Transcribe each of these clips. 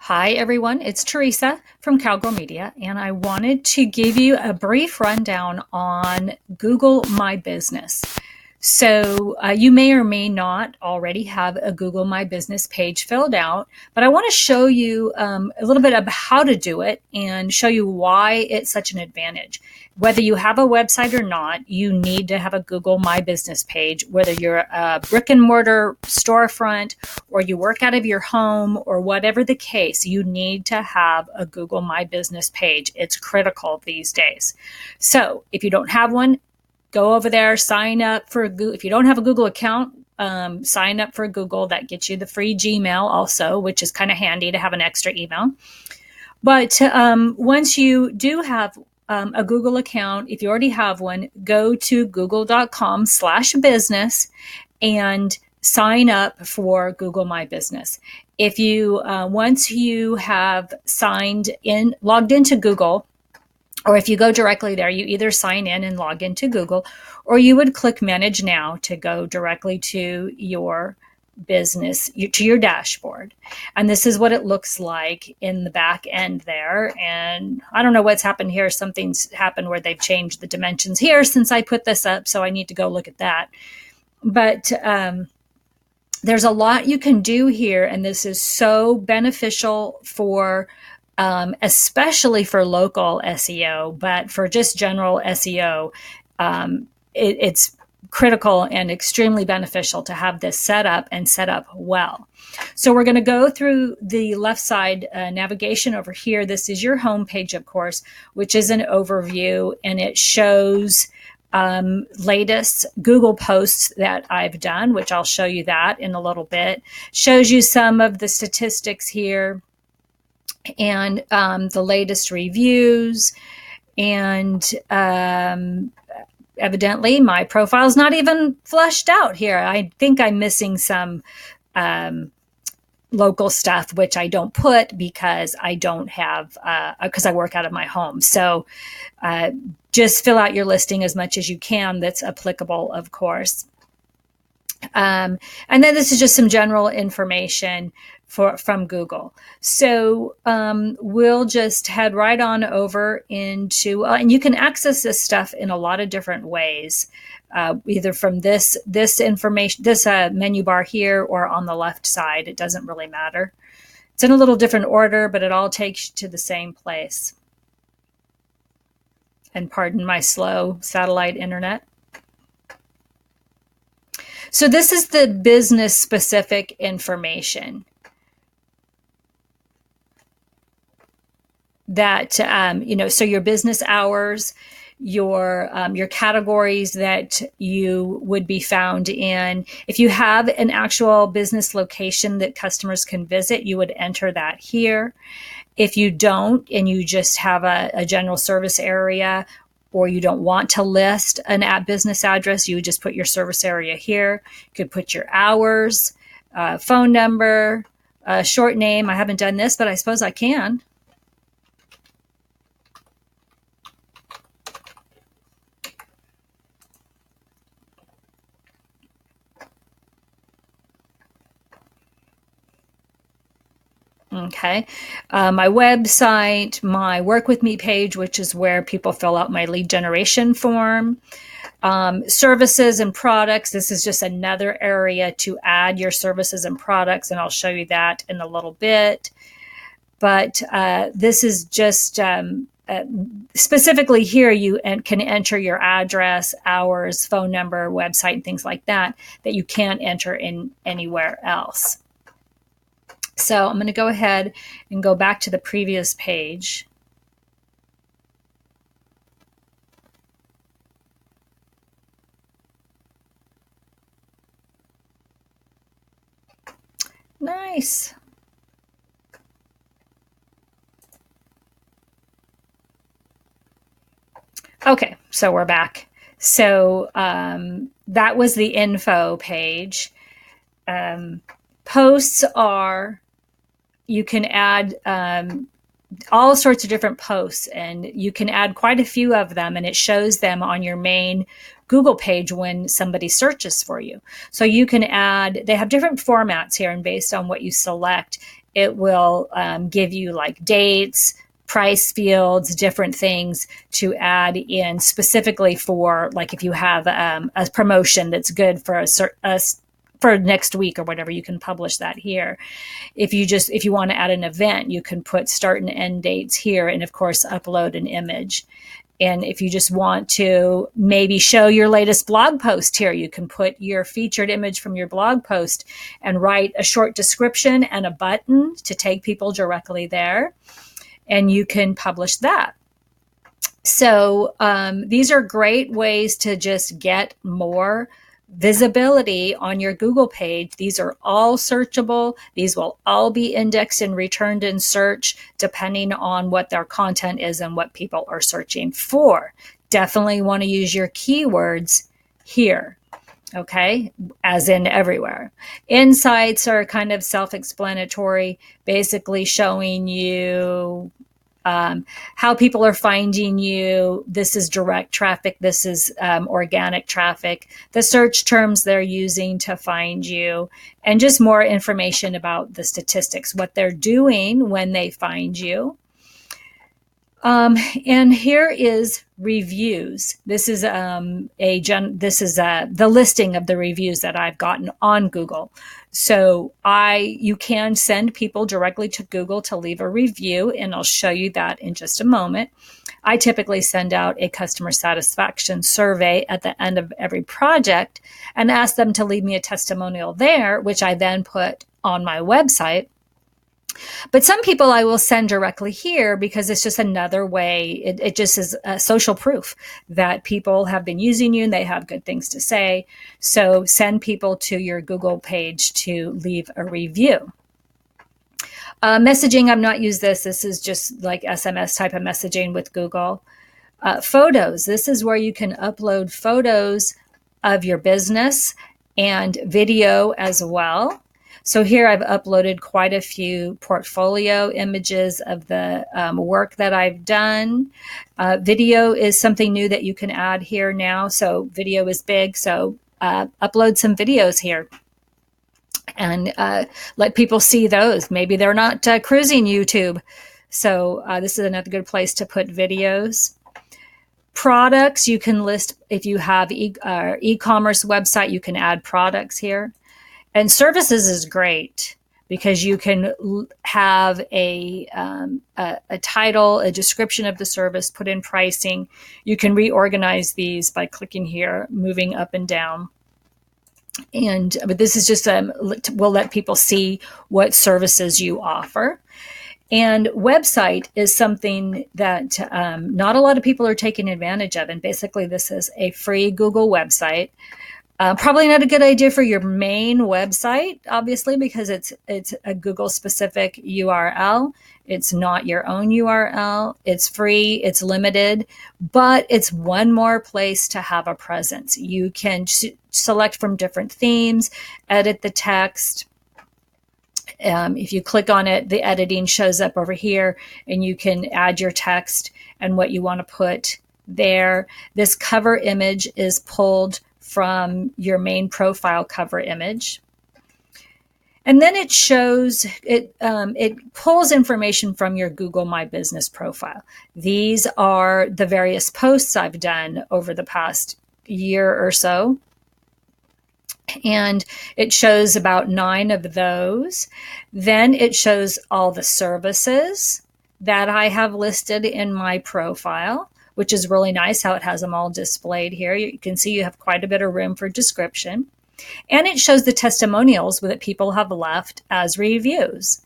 Hi, everyone. It's Teresa from Cowgirl Media, and I wanted to give you a brief rundown on Google My Business. So you may or may not already have a Google My Business page filled out, but I want to show you a little bit of how to do it and show you why it's such an advantage. Whether you have a website or not, you need to have a Google My Business page, whether you're a brick and mortar storefront or you work out of your home or whatever the case, you need to have a Google My Business page. It's critical these days. So if you don't have one, go over there, sign up for Google. If you don't have a Google account, sign up for Google. That gets you the free Gmail also, which is kind of handy to have an extra email. But once you do have a Google account, if you already have one, go to google.com/business and sign up for Google My Business. If you, once you have logged into Google, or if you go directly there, you either sign in and log into Google, or you would click Manage Now to go directly to your business, to your dashboard. And this is what it looks like in the back end there. And I don't know what's happened here. Something's happened where they've changed the dimensions here since I put this up, so I need to go look at that. But there's a lot you can do here, and this is so beneficial for especially for local SEO, but for just general SEO, it's critical and extremely beneficial to have this set up and set up well. So we're going to go through the left side navigation over here. This is your home page, of course, which is an overview, and it shows latest Google posts that I've done, which I'll show you that in a little bit. Shows you some of the statistics here and the latest reviews, and evidently my profile's not even fleshed out here. I think I'm missing some local stuff, which I don't put because I don't have, because I work out of my home. So just fill out your listing as much as you can that's applicable, of course. And then this is just some general information from Google. So we'll just head right on over into, and you can access this stuff in a lot of different ways, either from this information, this menu bar here, or on the left side. It doesn't really matter. It's in a little different order, but it all takes you to the same place. And pardon my slow satellite internet. So this is the business specific information that, so your business hours, your categories that you would be found in. If you have an actual business location that customers can visit, you would enter that here. If you don't, and you just have a general service area, or you don't want to list an business address, you would just put your service area here. You could put your hours, phone number, short name. I haven't done this, but I suppose I can. Okay, my website, my Work With Me page, which is where people fill out my lead generation form. Services and products. This is just another area to add your services and products, and I'll show you that in a little bit. But this is just specifically here, you can enter your address, hours, phone number, website, and things like that you can't enter in anywhere else. So I'm going to go ahead and go back to the previous page. Nice. Okay, so we're back. So that was the info page. Posts are, you can add all sorts of different posts, and you can add quite a few of them, and it shows them on your main Google page when somebody searches for you. So you can add, they have different formats here, and based on what you select, it will give you like dates, price fields, different things to add in specifically for, like, if you have a promotion that's good for for next week or whatever, you can publish that here. If you want to add an event, you can put start and end dates here, and of course upload an image. And if you just want to maybe show your latest blog post here, you can put your featured image from your blog post and write a short description and a button to take people directly there. And you can publish that. So these are great ways to just get more visibility on your Google page. These are all searchable. These will all be indexed and returned in search depending on what their content is and what people are searching for. Definitely want to use your keywords here. Okay, as in everywhere. Insights are kind of self-explanatory, basically showing you how people are finding you. This is direct traffic. This is organic traffic. The search terms they're using to find you, and just more information about the statistics, what they're doing when they find you. And here is reviews. This is the listing of the reviews that I've gotten on Google. So you can send people directly to Google to leave a review, and I'll show you that in just a moment. I typically send out a customer satisfaction survey at the end of every project and ask them to leave me a testimonial there, which I then put on my website. But some people I will send directly here because it's just another way. It just is social proof that people have been using you and they have good things to say. So send people to your Google page to leave a review. Messaging, I've not used this. This is just like SMS type of messaging with Google. Photos, this is where you can upload photos of your business and video as well. So here I've uploaded quite a few portfolio images of the work that I've done. Video is something new that you can add here now. So video is big. So upload some videos here and let people see those. Maybe they're not cruising YouTube. So this is another good place to put videos. Products, you can list, if you have e-commerce website, you can add products here. And services is great because you can have a title, a description of the service, put in pricing. You can reorganize these by clicking here, moving up and down. But this is just, we'll let people see what services you offer. And website is something that not a lot of people are taking advantage of. And basically this is a free Google website. Probably not a good idea for your main website, obviously, because it's a Google specific URL. It's not your own URL. It's free. It's limited, but it's one more place to have a presence. You can select from different themes, edit the text. If you click on it, the editing shows up over here, and you can add your text and what you want to put there. This cover image is pulled from your main profile cover image. And then it shows, it pulls information from your Google My Business profile. These are the various posts I've done over the past year or so. And it shows about 9 of those. Then it shows all the services that I have listed in my profile, which is really nice how it has them all displayed here. You can see you have quite a bit of room for description. And it shows the testimonials that people have left as reviews.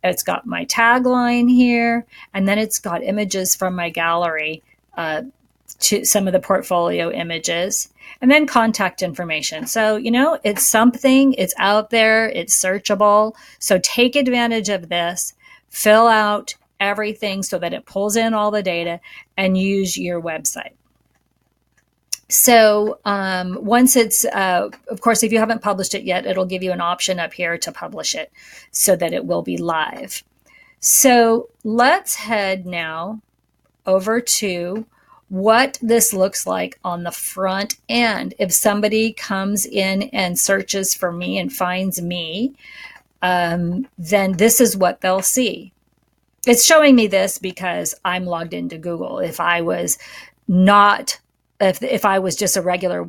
It's got my tagline here, and then it's got images from my gallery to some of the portfolio images, and then contact information. So, it's something, it's out there, it's searchable. So take advantage of this, fill out everything so that it pulls in all the data, and use your website. So once it's, of course, if you haven't published it yet, it'll give you an option up here to publish it so that it will be live. So let's head now over to what this looks like on the front end. If somebody comes in and searches for me and finds me, then this is what they'll see. It's showing me this because I'm logged into Google. If I was not, if I was just a regular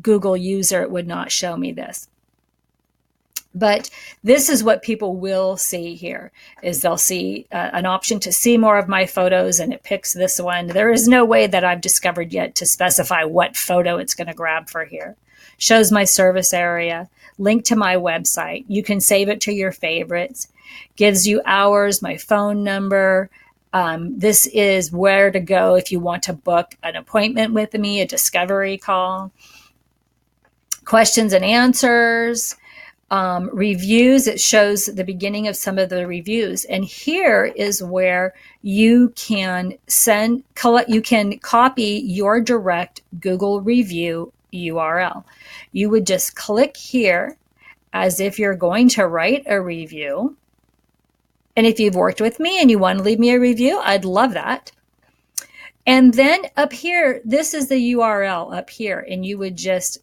Google user, it would not show me this. But this is what people will see here, is they'll see an option to see more of my photos, and it picks this one. There is no way that I've discovered yet to specify what photo it's going to grab for here. Shows my service area, link to my website. You can save it to your favorites. Gives you hours, my phone number. This is where to go if you want to book an appointment with me, a discovery call. Questions and answers. Reviews, it shows the beginning of some of the reviews. And here is where you can you can copy your direct Google review URL. You would just click here as if you're going to write a review. And if you've worked with me and you want to leave me a review, I'd love that. And then up here, this is the URL up here, and you would just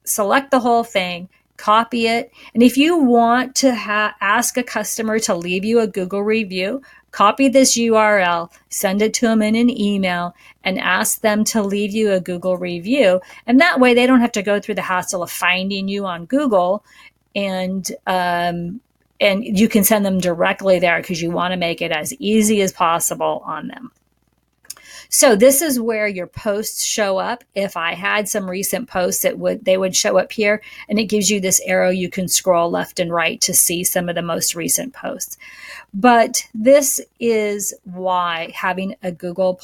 select the whole thing, copy it. And if you want to ask a customer to leave you a Google review, copy this URL, send it to them in an email, and ask them to leave you a Google review. And that way they don't have to go through the hassle of finding you on Google, and you can send them directly there because you want to make it as easy as possible on them. So this is where your posts show up. If I had some recent posts, they would show up here, and it gives you this arrow. You can scroll left and right to see some of the most recent posts. But this is why having a Google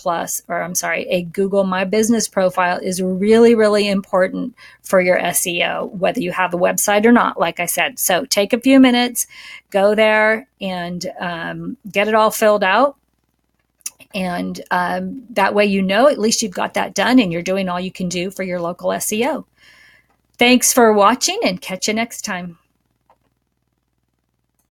My Business profile is really, really important for your SEO, whether you have a website or not, like I said. So take a few minutes, go there and get it all filled out. And that way, at least you've got that done and you're doing all you can do for your local SEO. Thanks for watching, and catch you next time.